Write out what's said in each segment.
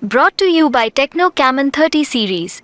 Brought to you by Techno Camon 30 series.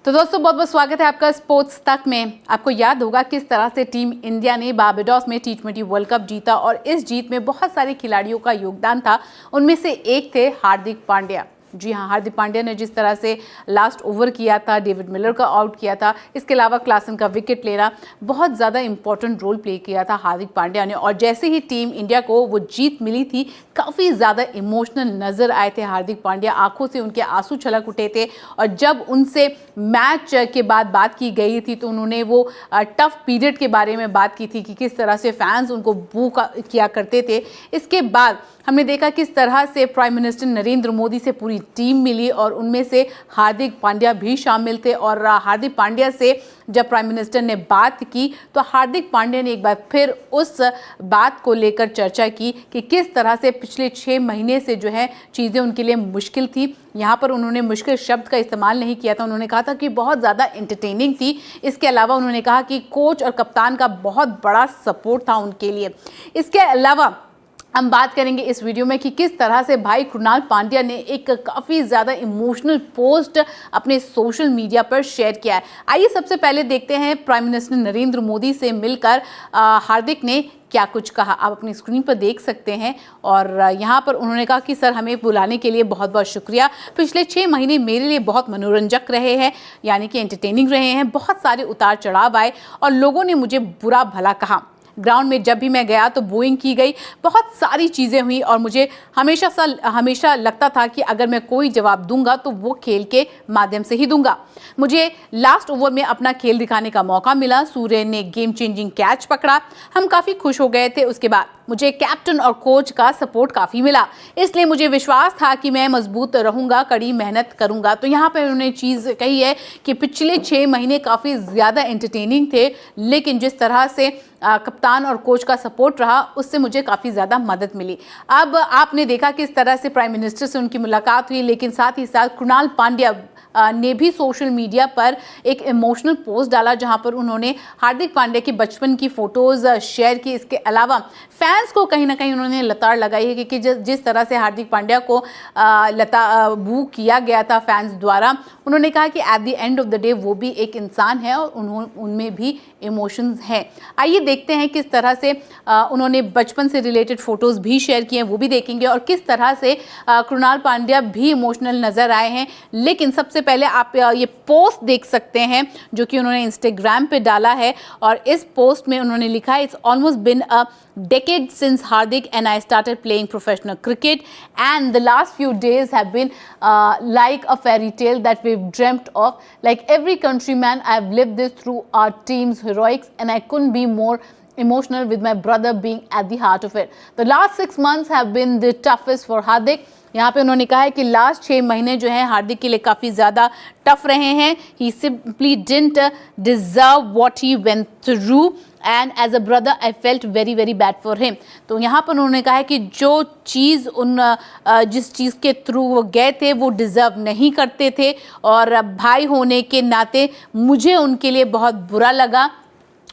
तो दोस्तों बहुत बहुत स्वागत है आपका स्पोर्ट्स तक में। आपको याद होगा किस तरह से टीम इंडिया ने बारबाडोस में T20 वर्ल्ड कप जीता और इस जीत में बहुत सारे खिलाड़ियों का योगदान था। उनमें से एक थे हार्दिक पांड्या। जी हाँ, हार्दिक पांड्या ने जिस तरह से लास्ट ओवर किया था, डेविड मिलर का आउट किया था, इसके अलावा क्लासन का विकेट लेना, बहुत ज़्यादा इंपॉर्टेंट रोल प्ले किया था हार्दिक पांड्या ने। और जैसे ही टीम इंडिया को वो जीत मिली थी, काफ़ी ज़्यादा इमोशनल नज़र आए थे हार्दिक पांड्या। आंखों से उनके आंसू छलक उठे थे और जब उनसे मैच के बाद बात की गई थी तो उन्होंने वो टफ पीरियड के बारे में बात की थी कि किस तरह से फैंस उनको बू किया करते थे। इसके बाद हमने देखा किस तरह से प्राइम मिनिस्टर नरेंद्र मोदी से पूरी टीम मिली और उनमें से हार्दिक पांड्या भी शामिल थे। और हार्दिक पांड्या से जब प्राइम मिनिस्टर ने बात की तो हार्दिक पांड्या ने एक बार फिर उस बात को लेकर चर्चा की कि किस तरह से पिछले 6 महीने से जो है चीज़ें उनके लिए मुश्किल थी। यहाँ पर उन्होंने मुश्किल शब्द का इस्तेमाल नहीं किया था, उन्होंने कहा था कि बहुत ज़्यादा एंटरटेनिंग थी। इसके अलावा उन्होंने कहा कि कोच और कप्तान का बहुत बड़ा सपोर्ट था उनके लिए। इसके अलावा हम बात करेंगे इस वीडियो में कि किस तरह से भाई कृणाल पांड्या ने एक काफ़ी ज़्यादा इमोशनल पोस्ट अपने सोशल मीडिया पर शेयर किया है। आइए सबसे पहले देखते हैं प्राइम मिनिस्टर नरेंद्र मोदी से मिलकर हार्दिक ने क्या कुछ कहा। आप अपनी स्क्रीन पर देख सकते हैं और यहाँ पर उन्होंने कहा कि सर हमें बुलाने के लिए बहुत बहुत शुक्रिया। पिछले 6 महीने मेरे लिए बहुत मनोरंजक रहे हैं, यानी कि एंटरटेनिंग रहे हैं। बहुत सारे उतार चढ़ाव आए और लोगों ने मुझे बुरा भला कहा। ग्राउंड में जब भी मैं गया तो बूइंग की गई, बहुत सारी चीज़ें हुई और मुझे हमेशा लगता था कि अगर मैं कोई जवाब दूंगा तो वो खेल के माध्यम से ही दूंगा। मुझे लास्ट ओवर में अपना खेल दिखाने का मौका मिला। सूर्य ने गेम चेंजिंग कैच पकड़ा, हम काफ़ी खुश हो गए थे। उसके बाद मुझे कैप्टन और कोच का सपोर्ट काफ़ी मिला, इसलिए मुझे विश्वास था कि मैं मजबूत रहूंगा, कड़ी मेहनत करूंगा। तो यहाँ पर उन्होंने चीज़ कही है कि पिछले 6 महीने काफ़ी ज़्यादा एंटरटेनिंग थे, लेकिन जिस तरह से कप्तान और कोच का सपोर्ट रहा उससे मुझे काफ़ी ज़्यादा मदद मिली। अब आपने देखा किस तरह से प्राइम मिनिस्टर से उनकी मुलाकात हुई, लेकिन साथ ही साथ कृणाल पांड्या ने भी सोशल मीडिया पर एक इमोशनल पोस्ट डाला जहां पर उन्होंने हार्दिक पांड्या की बचपन की फ़ोटोज़ शेयर की। इसके अलावा फैंस को कहीं ना कहीं उन्होंने लताड़ लगाई है कि जिस तरह से हार्दिक पांड्या को बू किया गया था फैंस द्वारा। उन्होंने कहा कि eight the end of the day वो भी एक इंसान है और उनमें भी इमोशंस हैं। आइए देखते हैं किस तरह से उन्होंने बचपन से रिलेटेड फ़ोटोज़ भी शेयर किए हैं, वो भी देखेंगे और किस तरह से कृणाल पांड्या भी इमोशनल नज़र आए हैं। लेकिन सबसे पहले आप ये पोस्ट देख सकते हैं जो कि उन्होंने इंस्टाग्राम पे डाला है और इस पोस्ट में उन्होंने लिखा है, it's almost been a decade since Hardik and I started playing professional cricket, and the last few days have been like a fairy tale that we've dreamt of. Like every countryman, I've lived this through our team's heroics, and I couldn't be more emotional with my brother being at the heart of it. The last 6 months have been the toughest for Hardik. यहाँ पे उन्होंने कहा है कि last 6 महीने जो हैं हार्दिक के लिए काफ़ी ज़्यादा टफ रहे हैं। He simply didn't deserve what he went through and as a brother I felt very very bad for him. तो यहाँ पर उन्होंने कहा है कि जो चीज़ जिस चीज़ के थ्रू वो गए थे वो डिज़र्व नहीं करते थे और भाई होने के नाते मुझे उनके लिए बहुत बुरा लगा।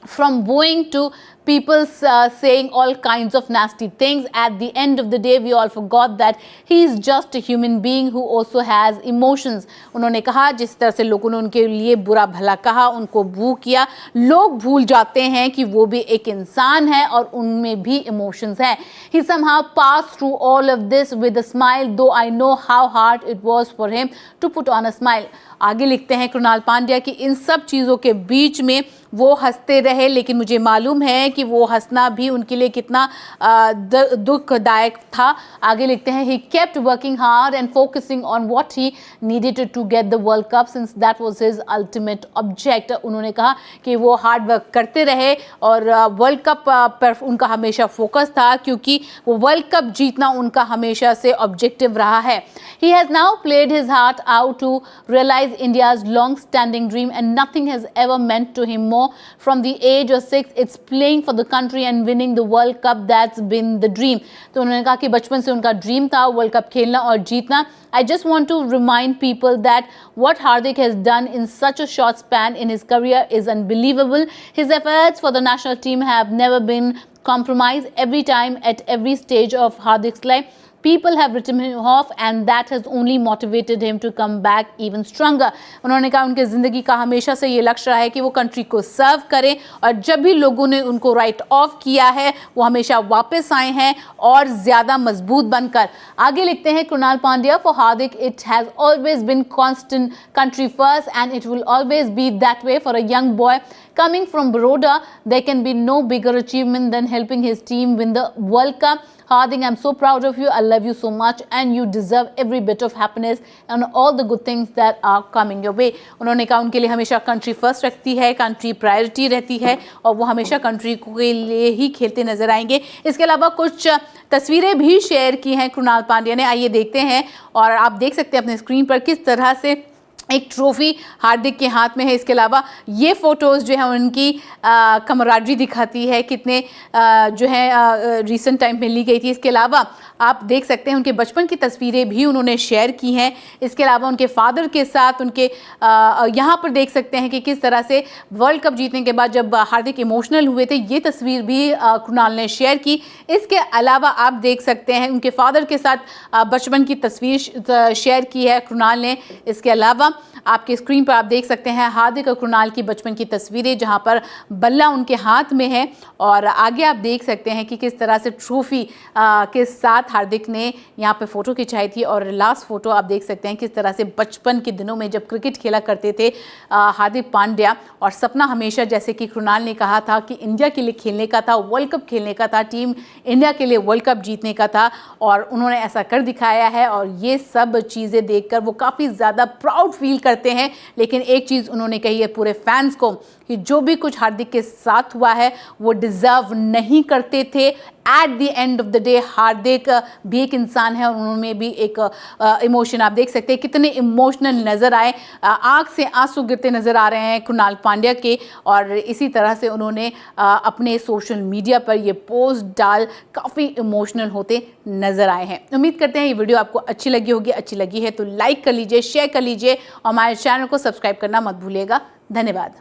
From booing to people saying all kinds of nasty things, at the end of the day we all forgot that he is just a human being who also has emotions. उन्होंने कहा जिस तरह से लोगों ने उनके लिए बुरा भला कहा, उनको बू किया, लोग भूल जाते हैं कि वो भी एक इंसान है और उनमें भी इमोशंस हैं। He somehow passed through all of this with a smile, though I know how hard it was for him to put on a smile. आगे लिखते हैं कृणाल पांड्या कि इन सब चीज़ों के बीच में वो हंसते रहे, लेकिन मुझे मालूम है कि वो हंसना भी उनके लिए कितना दुखदायक था। आगे लिखते हैं ही kept working hard and focusing on what he needed to get the World Cup since that was his ultimate object. उन्होंने कहा कि वो हार्ड वर्क करते रहे और वर्ल्ड कप पर उनका हमेशा फोकस था क्योंकि वो वर्ल्ड कप जीतना उनका हमेशा से ऑब्जेक्टिव रहा है। He has now played his heart out to realize India's long-standing dream and nothing has ever meant to him more. From the age of 6, it's playing for the country and winning the World Cup. That's been the dream. तो उन्होंने कहा कि बचपन से उनका dream था world cup खेलना और जीतना. I just want to remind people that what Hardik has done in such a short span in his career is unbelievable. His efforts for the national team have never been compromised. Every time, at every stage of Hardik's life, people have written him off and that has only motivated him to come back even stronger. उन्होंने कहा उनके ज़िंदगी का हमेशा से ये लक्ष्य रहा है कि वो कंट्री को सर्व करें और जब भी लोगों ने उनको राइट ऑफ किया है वो हमेशा वापस आए हैं और ज़्यादा मजबूत बनकर. आगे लिखते हैं Krunal Pandya, for Hardik it has always been constant country first and it will always be that way for a young boy. Coming from Baroda, there can be no bigger achievement than helping his team win the World Cup. Hardik, I'm so proud of you. I love you so much and you deserve every bit of happiness and all the good things that are coming your way. उन्होंने कहा उनके लिए हमेशा country first रखती है, country priority रहती है और वो हमेशा कंट्री के लिए ही खेलते नजर आएंगे. इसके अलावा कुछ तस्वीरें भी शेयर की हैं कृणाल पांड्या ने. आइए देखते हैं और आप देख सकते हैं अपने स्क्रीन पर किस तरह से एक ट्रॉफी हार्दिक के हाथ में है. इसके अलावा ये फ़ोटोज़ जो है उनकी कमराडरी दिखाती है कितने जो है रिसेंट टाइम में ली गई थी. इसके अलावा आप देख सकते हैं उनके बचपन की तस्वीरें भी उन्होंने शेयर की हैं. इसके अलावा उनके फादर के साथ उनके यहाँ पर देख सकते हैं कि किस तरह से वर्ल्ड कप जीतने के बाद जब हार्दिक इमोशनल हुए थे ये तस्वीर भी कृणाल ने शेयर की. इसके अलावा आप देख सकते हैं उनके फादर के साथ बचपन की तस्वीर शेयर की है कृणाल ने. इसके अलावा आपके स्क्रीन पर आप देख सकते हैं हार्दिक और कृणाल की बचपन की तस्वीरें जहां पर बल्ला उनके हाथ में है और आगे आप देख सकते हैं कि किस तरह से ट्रॉफी के साथ हार्दिक ने यहां पे फ़ोटो खिंचाई थी. और लास्ट फ़ोटो आप देख सकते हैं किस तरह से बचपन के दिनों में जब क्रिकेट खेला करते थे हार्दिक पांड्या और सपना हमेशा जैसे कि कृणाल ने कहा था कि इंडिया के लिए खेलने का था, वर्ल्ड कप खेलने का था, टीम इंडिया के लिए वर्ल्ड कप जीतने का था और उन्होंने ऐसा कर दिखाया है. और ये सब चीज़ें देखकर वो काफ़ी ज़्यादा प्राउड फील करते हैं. लेकिन एक चीज़ उन्होंने कही है पूरे फैंस को कि जो भी कुछ हार्दिक के साथ हुआ है वो डिज़र्व नहीं करते थे. At the end of the day Hardik भी एक इंसान है और उनमें भी एक इमोशन आप देख सकते हैं कितने इमोशनल नज़र आए. आँख से आंसू गिरते नज़र आ रहे हैं कृणाल पांड्या के और इसी तरह से उन्होंने अपने सोशल मीडिया पर ये पोस्ट डाल काफ़ी इमोशनल होते नज़र आए हैं. उम्मीद करते हैं ये वीडियो आपको अच्छी लगी होगी. अच्छी लगी है तो लाइक कर लीजिए, शेयर कर लीजिए और हमारे चैनल को सब्सक्राइब करना मत भूलिएगा. धन्यवाद.